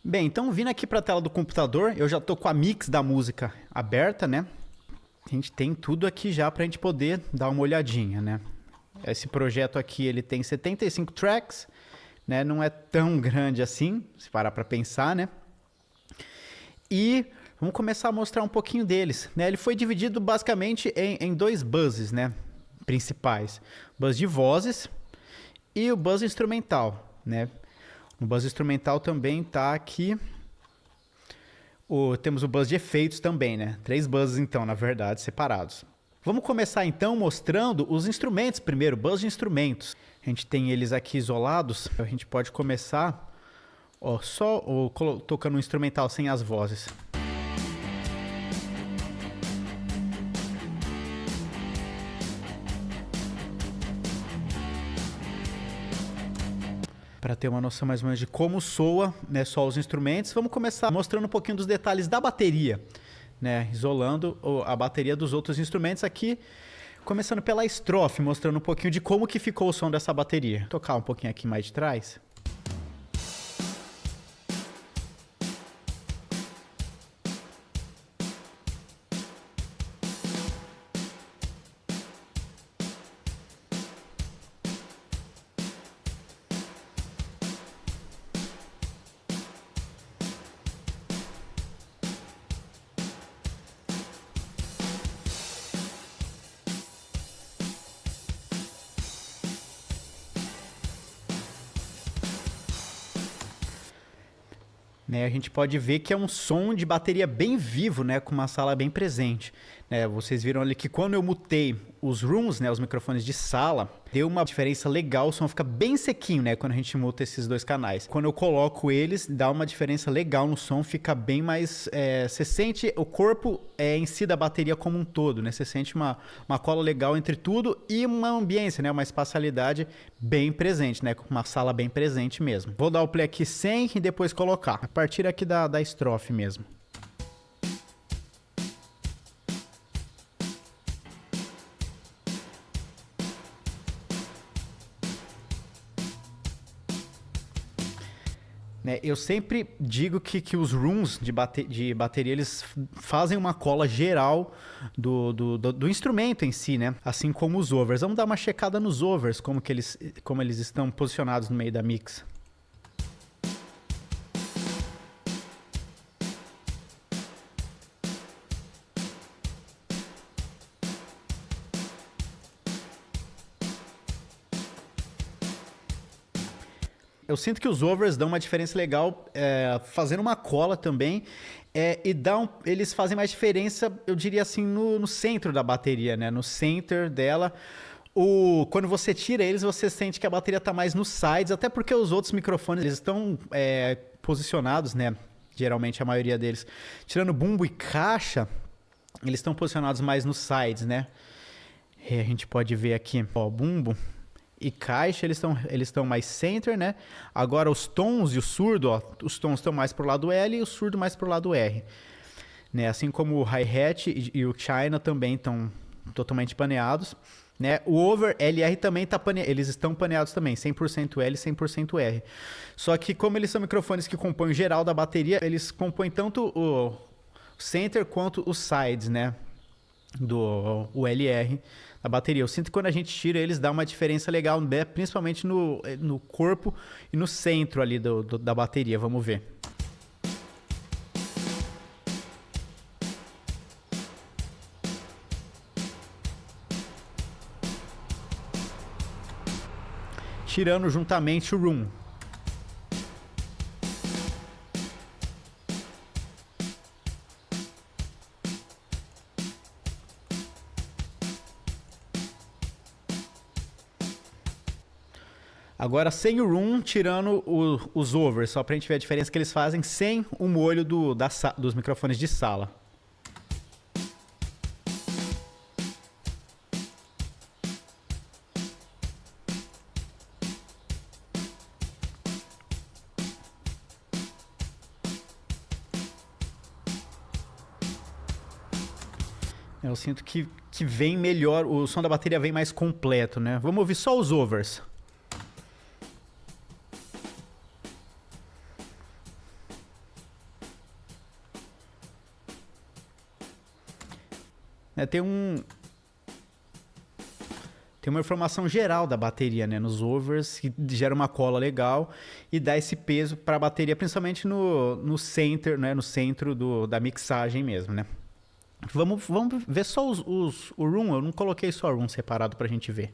Bem, então vindo aqui para a tela do computador, eu já tô com a mix da música aberta, né? A gente tem tudo aqui já para a gente poder dar uma olhadinha, né? Esse projeto aqui ele tem 75 tracks, né? Não é tão grande assim, se parar para pensar, né? E vamos começar a mostrar um pouquinho deles, né? Ele foi dividido basicamente em dois buzzes, né? Principais: o buzz de vozes e o buzz instrumental, né? No buzz instrumental também tá aqui. Temos o buzz de efeitos também, né? 3 buzzes então, na verdade, separados. Vamos começar então mostrando os instrumentos primeiro, buzz de instrumentos. A gente tem eles aqui isolados. A gente pode começar só tocando um instrumental sem as vozes. Para ter uma noção mais ou menos de como soa, né, só os instrumentos, vamos começar mostrando um pouquinho dos detalhes da bateria, né, isolando a bateria dos outros instrumentos aqui, começando pela estrofe, mostrando um pouquinho de como que ficou o som dessa bateria. Vou tocar um pouquinho aqui mais de trás. Né, a gente pode ver que é um som de bateria bem vivo, né, com uma sala bem presente. Né, vocês viram ali que quando eu mutei os rooms, né, os microfones de sala, deu uma diferença legal, o som fica bem sequinho, né, quando a gente muta esses dois canais. Quando eu coloco eles, dá uma diferença legal no som, fica bem mais... você sente o corpo em si da bateria como um todo, né, você sente uma cola legal entre tudo e uma ambiência, né, uma espacialidade bem presente, né, com uma sala bem presente mesmo. Vou dar o play aqui sem e depois colocar, a partir aqui da estrofe mesmo. Eu sempre digo que os rooms de bateria eles fazem uma cola geral do instrumento em si, né? Assim como os overs. Vamos dar uma checada nos overs, como eles estão posicionados no meio da mix. Eu sinto que os overs dão uma diferença legal, fazendo uma cola também, e eles fazem mais diferença, eu diria assim, no centro da bateria, né? No center dela. Quando você tira eles, você sente que a bateria está mais nos sides, até porque os outros microfones eles estão posicionados, né? Geralmente a maioria deles. Tirando bumbo e caixa, eles estão posicionados mais nos sides, né? A gente pode ver aqui, bumbo e caixa, eles estão mais center, né? Agora os tons e o surdo, os tons estão mais pro lado L e o surdo mais pro lado R. Né? Assim como o hi-hat e o China também estão totalmente paneados. Né? O over LR também está paneado, eles estão paneados também, 100% L, 100% R. Só que como eles são microfones que compõem o geral da bateria, eles compõem tanto o center quanto os sides, né? O LR da bateria. Eu sinto que quando a gente tira eles dá uma diferença legal, né? Principalmente no corpo e no centro ali da bateria. Vamos ver. Tirando juntamente o room. Agora sem o room, tirando os overs, só pra gente ver a diferença que eles fazem sem o molho dos microfones de sala. Eu sinto que vem melhor, o som da bateria vem mais completo, né? Vamos ouvir só os overs. Tem uma informação geral da bateria, né, nos overs, que gera uma cola legal e dá esse peso para a bateria, principalmente no center, né, no centro da mixagem mesmo, né. Vamos ver só o room. Eu não coloquei só o room separado para a gente ver.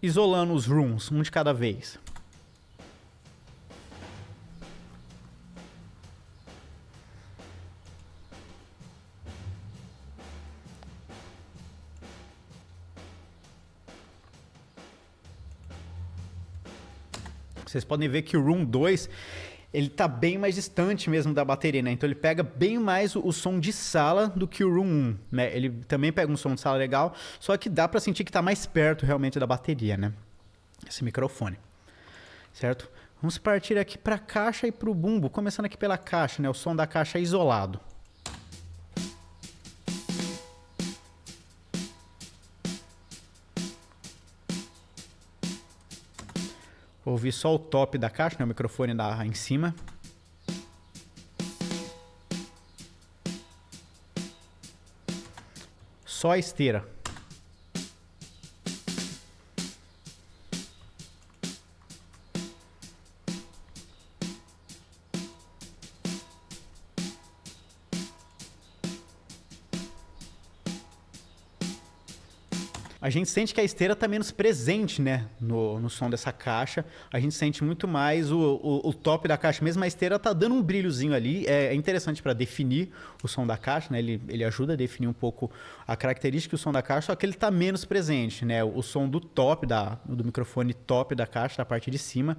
Isolando os rooms, um de cada vez. Vocês podem ver que o Room 2, ele tá bem mais distante mesmo da bateria, né? Então ele pega bem mais o som de sala do que o Room 1, né? Ele também pega um som de sala legal, só que dá pra sentir que tá mais perto realmente da bateria, né? Esse microfone, certo? Vamos partir aqui pra caixa e pro bumbo, começando aqui pela caixa, né? O som da caixa é isolado. Vou ouvir só o top da caixa, né? O microfone em cima. Só a esteira. A gente sente que a esteira está menos presente, né, no som dessa caixa. A gente sente muito mais o top da caixa. Mesmo a esteira está dando um brilhozinho ali. É interessante para definir o som da caixa, né? Ele ajuda a definir um pouco a característica do som da caixa, só que ele está menos presente, né? O som do top, do microfone top da caixa, da parte de cima,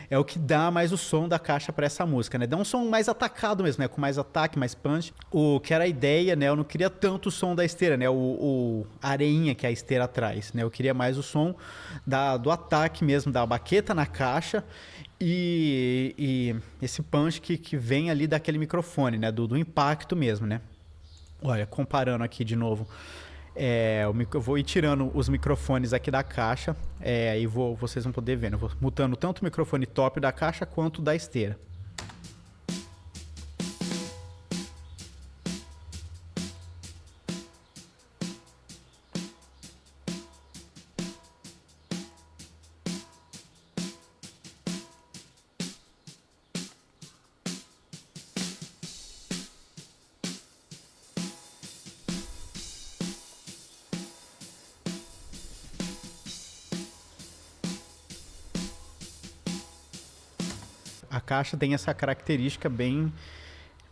é o que dá mais o som da caixa para essa música, né? Dá um som mais atacado mesmo, né? Com mais ataque, mais punch. O que era a ideia, né? Eu não queria tanto o som da esteira, né? A areinha que a esteira atrás, né? Eu queria mais o som do ataque mesmo, da baqueta na caixa e esse punch que vem ali daquele microfone, né? Do impacto mesmo, né? Olha, comparando aqui de novo, eu vou ir tirando os microfones aqui da caixa, e vocês vão poder ver, né? Eu vou mutando tanto o microfone top da caixa quanto da esteira. A caixa tem essa característica bem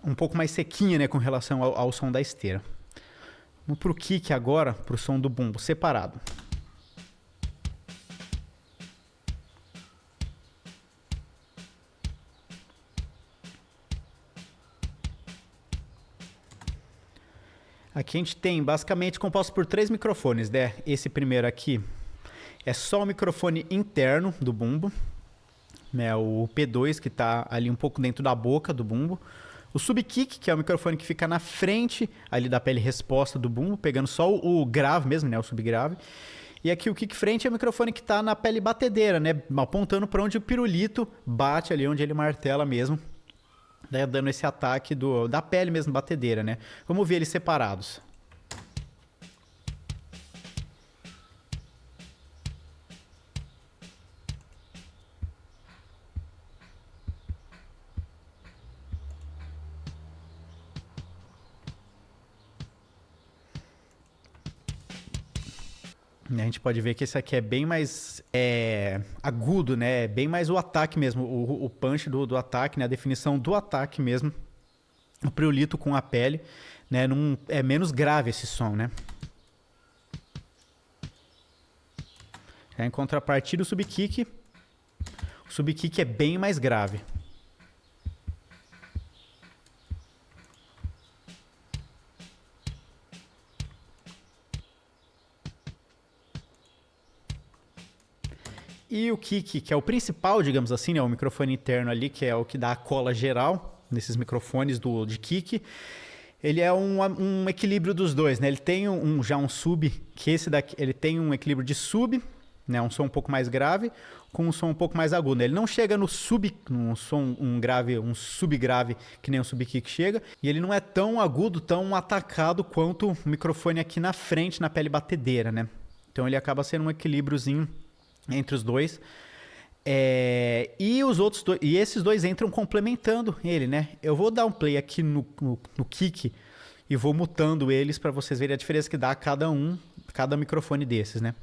um pouco mais sequinha, né, com relação ao som da esteira. Vamos pro kick agora, pro som do bumbo separado. Aqui a gente tem basicamente composto por 3 microfones, né? Esse primeiro aqui é só o microfone interno do bumbo, né? O P2, que está ali um pouco dentro da boca do bumbo. O subkick, que é o microfone que fica na frente ali da pele resposta do bumbo, pegando só o grave mesmo, né? O subgrave. E aqui o kick frente é o microfone que está na pele batedeira, né? Apontando para onde o pirulito bate ali, onde ele martela mesmo, né? Dando esse ataque da pele mesmo batedeira, né? Vamos ver eles separados. A gente pode ver que esse aqui é bem mais agudo, né? Bem mais o ataque mesmo, o punch do ataque, né? A definição do ataque mesmo. O pirulito com a pele, né? É menos grave esse som, né? Em contrapartida, o subkick é bem mais grave. E o kick, que é o principal, digamos assim, né? O microfone interno ali, que é o que dá a cola geral nesses microfones de kick. Ele é um equilíbrio dos dois, né? Ele tem já um sub, que esse daqui, ele tem um equilíbrio de sub né? Um som um pouco mais grave com um som um pouco mais agudo. Ele não chega no som um subgrave que nem o subkick chega, e ele não é tão agudo, tão atacado quanto o microfone aqui na frente, na pele batedeira, né? Então ele acaba sendo um equilíbriozinho entre os dois. E os outros dois, e esses dois entram complementando ele, né? Eu vou dar um play aqui no kick e vou mutando eles para vocês verem a diferença que dá a cada microfone desses, né?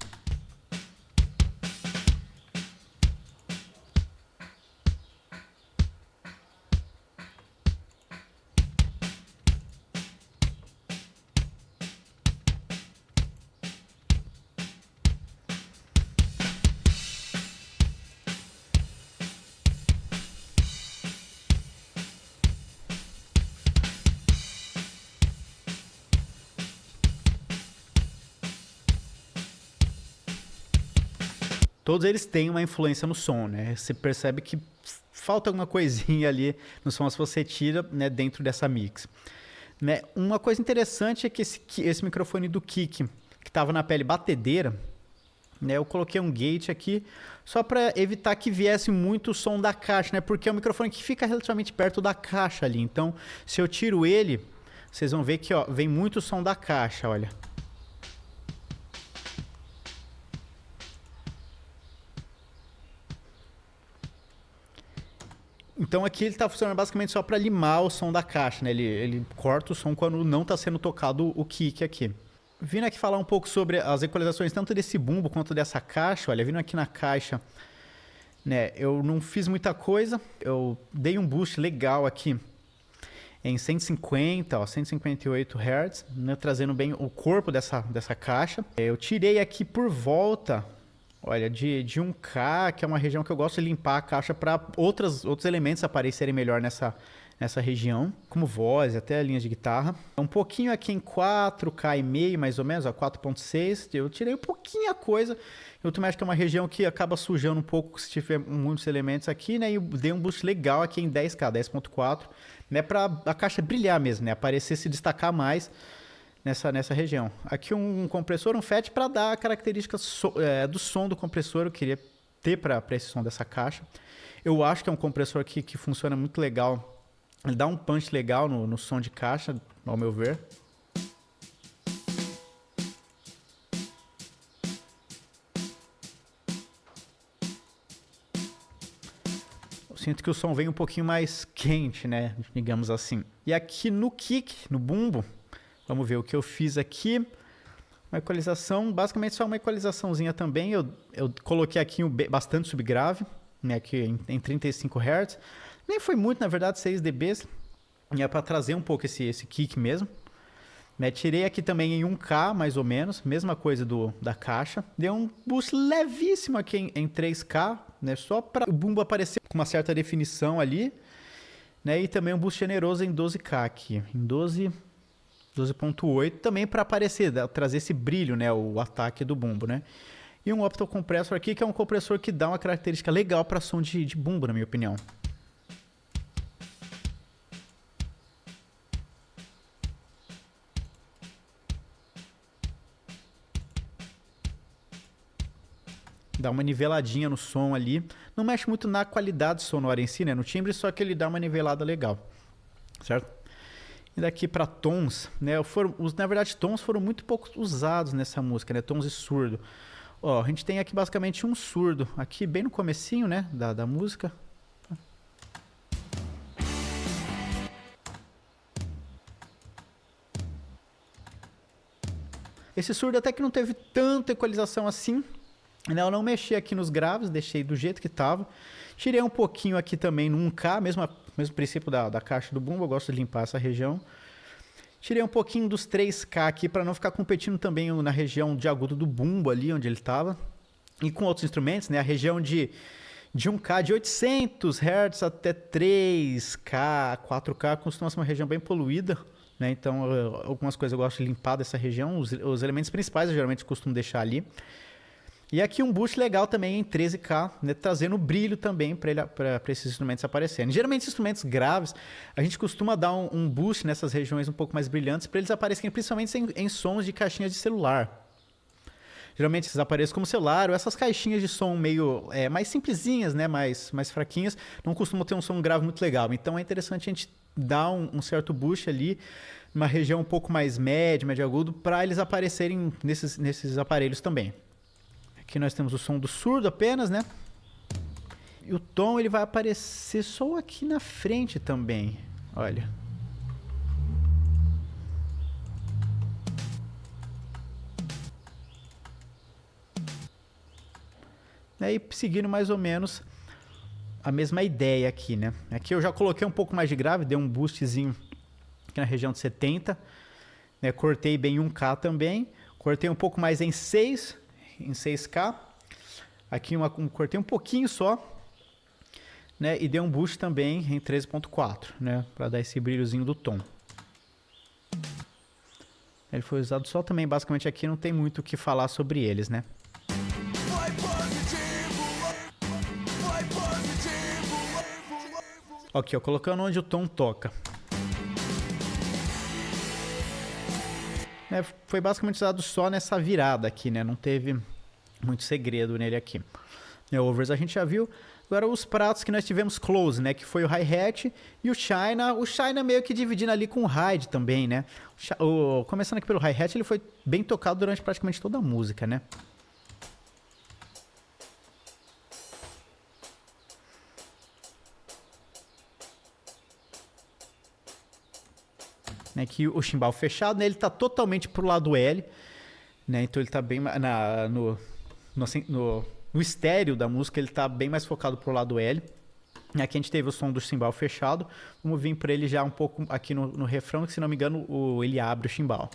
Todos eles têm uma influência no som, né? Você percebe que falta alguma coisinha ali no som se você tira, né, dentro dessa mix. Né? Uma coisa interessante é que esse microfone do kick, que estava na pele batedeira, né, eu coloquei um gate aqui só para evitar que viesse muito som da caixa, né? Porque é um microfone que fica relativamente perto da caixa ali. Então, se eu tiro ele, vocês vão ver que ó, vem muito som da caixa, olha. Então aqui ele está funcionando basicamente só para limar o som da caixa, né? Ele corta o som quando não está sendo tocado o kick aqui. Vindo aqui falar um pouco sobre as equalizações tanto desse bumbo quanto dessa caixa. Olha, vindo aqui na caixa, né? Eu não fiz muita coisa. Eu dei um boost legal aqui em 150, ó, 158 Hz, né? Trazendo bem o corpo dessa caixa. Eu tirei aqui por volta... Olha, de 1K, que é uma região que eu gosto de limpar a caixa para outros elementos aparecerem melhor nessa região, como voz, até linhas de guitarra. Um pouquinho aqui em 4K e meio, mais ou menos, 4.6, eu tirei um pouquinho a coisa. Eu também acho que é uma região que acaba sujando um pouco se tiver muitos elementos aqui, né? E dei um boost legal aqui em 10K, 10.4, né? Para a caixa brilhar mesmo, né? Aparecer, se destacar mais nessa região. Aqui um compressor, um FET para dar a característica do som do compressor. Eu queria ter para esse som dessa caixa. Eu acho que é um compressor aqui que funciona muito legal. Ele dá um punch legal no som de caixa, ao meu ver. Eu sinto que o som vem um pouquinho mais quente, né? Digamos assim. E aqui no kick, no bumbo, vamos ver o que eu fiz aqui. Uma equalização, basicamente só uma equalizaçãozinha também. Eu coloquei aqui bastante subgrave, né, aqui em 35 Hz. Nem foi muito, na verdade, 6 dB. É para trazer um pouco esse kick mesmo. Né, tirei aqui também em 1K, mais ou menos. Mesma coisa da caixa. Dei um boost levíssimo aqui em 3K, né, só para o bumbo aparecer com uma certa definição ali. Né, e também um boost generoso em 12K aqui. Em 12.8 também para aparecer, trazer esse brilho, né, o ataque do bumbo, né? E um opto compressor aqui, que é um compressor que dá uma característica legal para som de bumbo, na minha opinião. Dá uma niveladinha no som ali. Não mexe muito na qualidade sonora em si, né, no timbre, só que ele dá uma nivelada legal, certo? E daqui para tons, né? Na verdade, tons foram muito pouco usados nessa música, né? Tons e surdo. Ó, a gente tem aqui basicamente um surdo, aqui bem no comecinho, né? Da música. Esse surdo até que não teve tanta equalização assim. Né? Eu não mexi aqui nos graves, deixei do jeito que estava. Tirei um pouquinho aqui também no 1K, mesmo princípio da caixa do bumbo, eu gosto de limpar essa região. Tirei um pouquinho dos 3K aqui para não ficar competindo também na região de agudo do bumbo ali onde ele estava. E com outros instrumentos, né? A região de 1K, de 800 Hz até 3K, 4K, costuma ser uma região bem poluída. Né? Então, algumas coisas eu gosto de limpar dessa região. Os elementos principais eu geralmente costumo deixar ali. E aqui um boost legal também em 13K, né, trazendo brilho também para esses instrumentos aparecerem. Geralmente, instrumentos graves, a gente costuma dar um boost nessas regiões um pouco mais brilhantes para eles aparecerem principalmente em sons de caixinhas de celular. Geralmente esses aparelhos como celular ou essas caixinhas de som meio mais simplesinhas, né? Mais fraquinhas, não costumam ter um som grave muito legal. Então é interessante a gente dar um certo boost ali, numa região um pouco mais médio agudo, para eles aparecerem nesses aparelhos também. Aqui nós temos o som do surdo apenas, né? E o tom ele vai aparecer só aqui na frente também. Olha. E seguindo mais ou menos a mesma ideia aqui, né? Aqui eu já coloquei um pouco mais de grave, dei um boostzinho aqui na região de 70, né? Cortei bem em 1K também, cortei um pouco mais em 6K, aqui cortei um pouquinho só, né? E dei um boost também em 13.4, né? Para dar esse brilhozinho do tom. Ele foi usado só também, basicamente aqui não tem muito o que falar sobre eles, né? Aqui, ó, colocando onde o tom toca. Foi basicamente usado só nessa virada aqui, né? Não teve muito segredo nele aqui. Overs a gente já viu. Agora os pratos que nós tivemos close, né? Que foi o hi-hat e o China. O China meio que dividindo ali com o ride também, né? Começando aqui pelo hi-hat, ele foi bem tocado durante praticamente toda a música, né? Que o chimbal fechado, né, ele está totalmente pro lado L, né, então ele está bem no estéreo da música, ele está bem mais focado pro lado L. Aqui a gente teve o som do chimbal fechado, vamos vir para ele já um pouco aqui no refrão, que se não me engano ele abre o chimbal.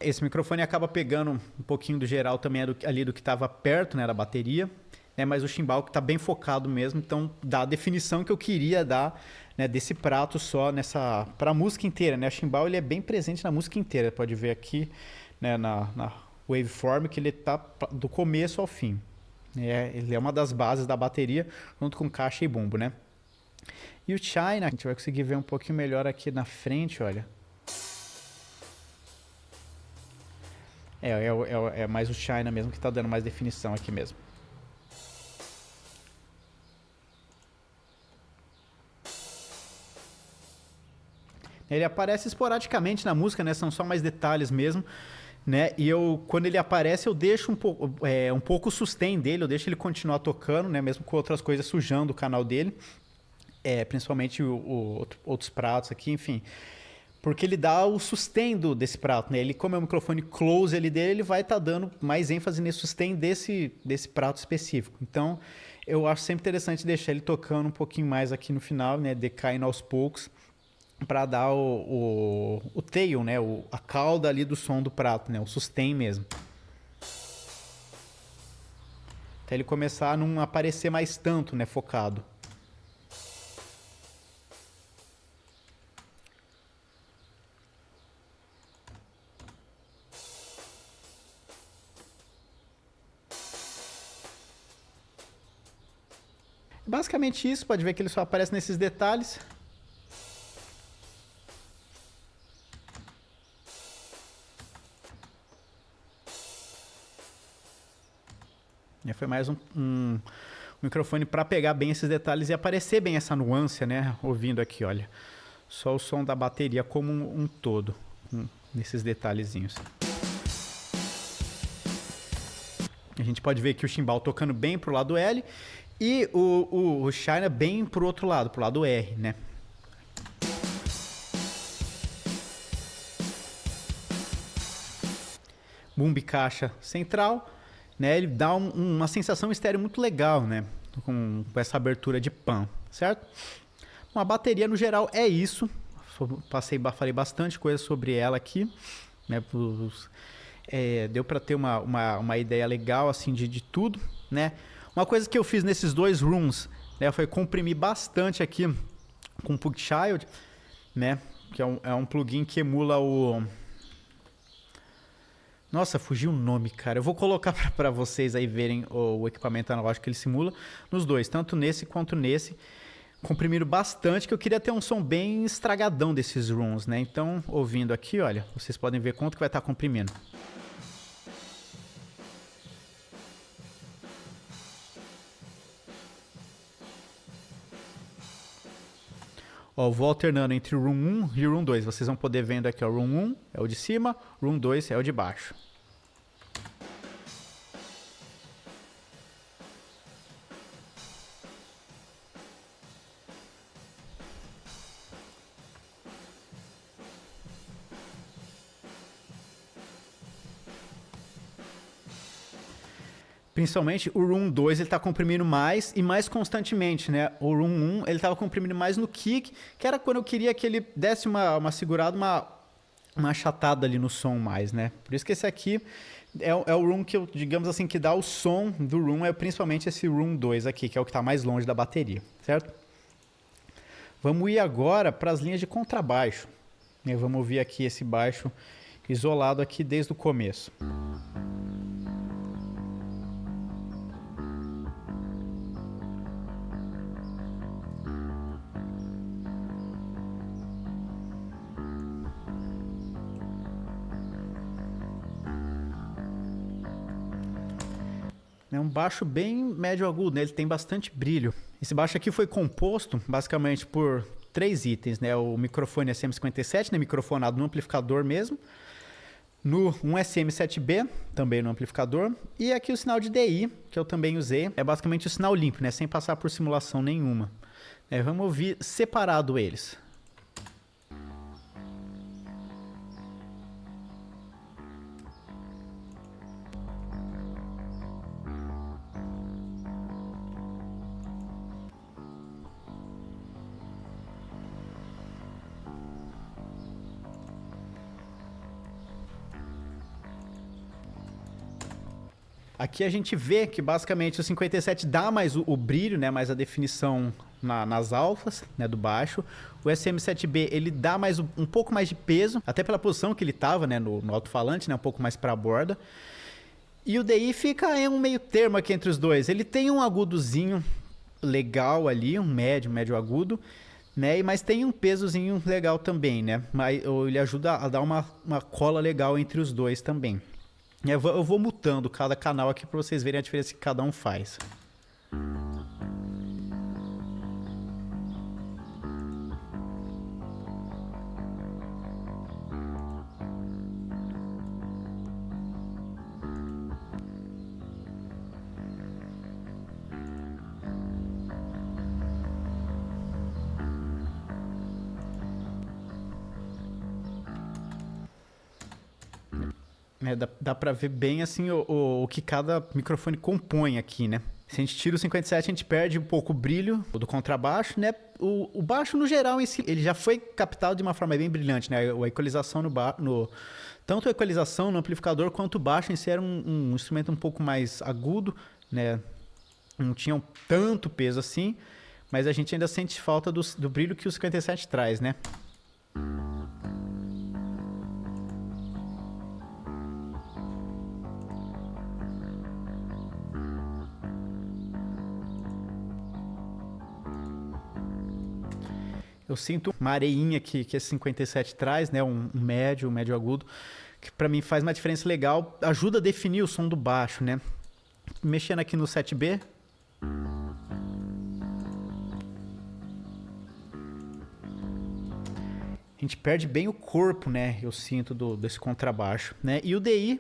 Esse microfone acaba pegando um pouquinho do geral também ali do que estava perto, né, da bateria, né, mas o chimbal que está bem focado mesmo, então dá a definição que eu queria dar, né, desse prato só para a música inteira, né? O chimbal ele é bem presente na música inteira, pode ver aqui, né, na waveform que ele está do começo ao fim. Ele é uma das bases da bateria, junto com caixa e bumbo, né? E o China, a gente vai conseguir ver um pouquinho melhor aqui na frente, olha. É mais o China mesmo que está dando mais definição aqui mesmo. Ele aparece esporadicamente na música, né? São só mais detalhes mesmo, né? E quando ele aparece, eu deixo um pouco o sustain dele, eu deixo ele continuar tocando, né? Mesmo com outras coisas sujando o canal dele, principalmente outros pratos aqui, enfim. Porque ele dá o sustain desse prato, né? Ele, como é um microfone close ali dele, ele vai estar dando mais ênfase nesse sustain desse prato específico. Então, eu acho sempre interessante deixar ele tocando um pouquinho mais aqui no final, né? Decaindo aos poucos, para dar o tail, né? A cauda ali do som do prato, né? O sustain mesmo. Até ele começar a não aparecer mais tanto, né? Focado. Basicamente isso, pode ver que ele só aparece nesses detalhes. Foi mais um microfone para pegar bem esses detalhes e aparecer bem essa nuance, né? Ouvindo aqui, olha. Só o som da bateria como um todo, nesses detalhezinhos. A gente pode ver aqui o chimbal tocando bem pro lado L e o China bem pro outro lado, pro lado R, né? Bumbo e caixa central, né? Ele dá uma sensação estéreo muito legal, né? Com essa abertura de pan, certo? Uma bateria no geral é isso. Falei bastante coisa sobre ela aqui, né? Deu para ter uma ideia legal assim de tudo, né? Uma coisa que eu fiz nesses dois rooms, né, foi comprimir bastante aqui com o Pugchild, né? Que é um plugin que emula Nossa, fugiu o nome, cara. Eu vou colocar para vocês aí verem o equipamento analógico que ele simula nos dois, tanto nesse quanto nesse. Comprimiram bastante, que eu queria ter um som bem estragadão desses rooms, né? Então, ouvindo aqui, olha, vocês podem ver quanto que vai estar comprimindo. Ó, vou alternando entre o Room 1 e o Room 2. Vocês vão poder vendo aqui, ó, Room 1 é o de cima, Room 2 é o de baixo. Principalmente o Room 2 ele está comprimindo mais e mais constantemente, né? O Room 1 ele estava comprimindo mais no kick, que era quando eu queria que ele desse uma segurada, uma achatada ali no som mais, né? Por isso que esse aqui é o Room que eu, digamos assim, que dá o som do Room, é principalmente esse Room 2 aqui, que é o que está mais longe da bateria, certo? Vamos ir agora para as linhas de contrabaixo. Vamos ouvir aqui esse baixo isolado aqui desde o começo. É um baixo bem médio agudo, né? Ele tem bastante brilho. Esse baixo aqui foi composto basicamente por 3 itens, né? O microfone SM57, né? Microfonado no amplificador mesmo. Um SM7B, também no amplificador. E aqui o sinal de DI, que eu também usei. É basicamente o sinal limpo, né? Sem passar por simulação nenhuma. Vamos ouvir separado eles. Aqui a gente vê que basicamente o 57 dá mais o brilho, né, mais a definição nas alfas, né, do baixo. O SM7B ele dá mais um pouco mais de peso, até pela posição que ele estava, né, no alto-falante, né, um pouco mais para a borda. E o DI fica em um meio termo aqui entre os dois. Ele tem um agudozinho legal ali, um médio agudo, né, mas tem um pesozinho legal também, né, mas ele ajuda a dar uma cola legal entre os dois também. Eu vou mutando cada canal aqui para vocês verem a diferença que cada um faz. Dá pra ver bem assim o que cada microfone compõe aqui, né? Se a gente tira o 57, a gente perde um pouco o brilho do contrabaixo, né? O baixo, no geral, em si, ele já foi captado de uma forma bem brilhante, né? A equalização tanto a equalização no amplificador quanto o baixo em si era um instrumento um pouco mais agudo, né? Não tinha tanto peso assim, mas a gente ainda sente falta do brilho que o 57 traz, né? Eu sinto uma areinha que esse 57 traz, né? Um médio agudo, que para mim faz uma diferença legal, ajuda a definir o som do baixo, né? Mexendo aqui no 7B. A gente perde bem o corpo, né? Eu sinto desse contrabaixo, né? E o DI...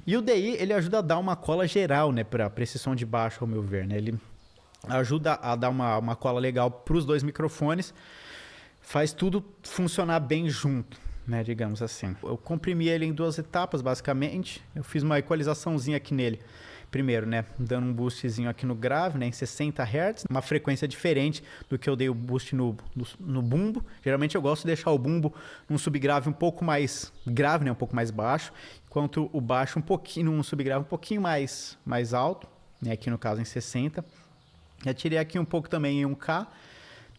E o DI, ele ajuda a dar uma cola geral, né, para esse som de baixo, ao meu ver, né? Ele ajuda a dar uma cola legal para os dois microfones, faz tudo funcionar bem junto, né, digamos assim. Eu comprimi ele em 2 etapas, basicamente. Eu fiz uma equalizaçãozinha aqui nele. Primeiro, né, dando um boostzinho aqui no grave, né, em 60 Hz, uma frequência diferente do que eu dei o boost no bumbo. Geralmente eu gosto de deixar o bumbo num subgrave um pouco mais grave, né, um pouco mais baixo, enquanto o baixo um pouquinho, num subgrave um pouquinho mais alto, né, aqui no caso em 60. Já tirei aqui um pouco também em 1K,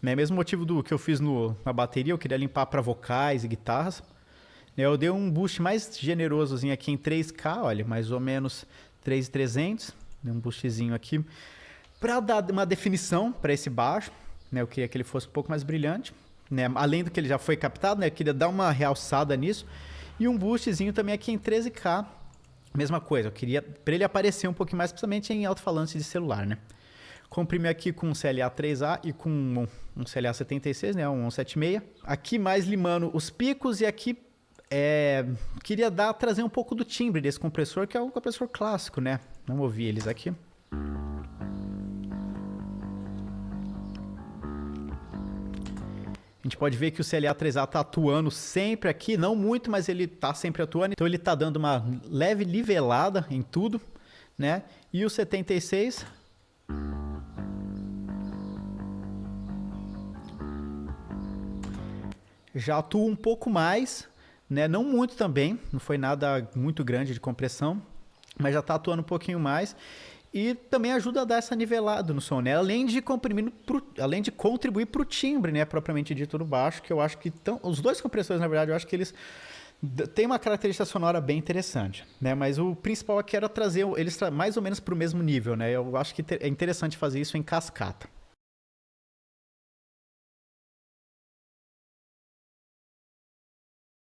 né? Mesmo motivo do que eu fiz na bateria, eu queria limpar para vocais e guitarras. Eu dei um boost mais generosozinho aqui em 3K, olha, mais ou menos 3.300. Dei um boostzinho aqui para dar uma definição para esse baixo, né? Eu queria que ele fosse um pouco mais brilhante, né? Além do que ele já foi captado, né? Eu queria dar uma realçada nisso. E um boostzinho também aqui em 13K. Mesma coisa, eu queria para ele aparecer um pouquinho mais, principalmente em alto-falante de celular, né? Comprimi aqui com um CLA 3A e com um CLA 76, né? Um 176. Aqui mais limando os picos e aqui queria trazer um pouco do timbre desse compressor, que é um compressor clássico, né? Vamos ouvir eles aqui. A gente pode ver que o CLA 3A está atuando sempre aqui, não muito, mas ele está sempre atuando. Então ele está dando uma leve nivelada em tudo, né? E o 76 já atua um pouco mais, né? Não muito também, não foi nada muito grande de compressão, mas já está atuando um pouquinho mais. E também ajuda a dar essa nivelada no som, né? Além de contribuir para o timbre, né? Propriamente dito do baixo, que eu acho que os dois compressores, na verdade, eu acho que eles têm uma característica sonora bem interessante, né? Mas o principal aqui era trazer eles mais ou menos para o mesmo nível, né? Eu acho que é interessante fazer isso em cascata.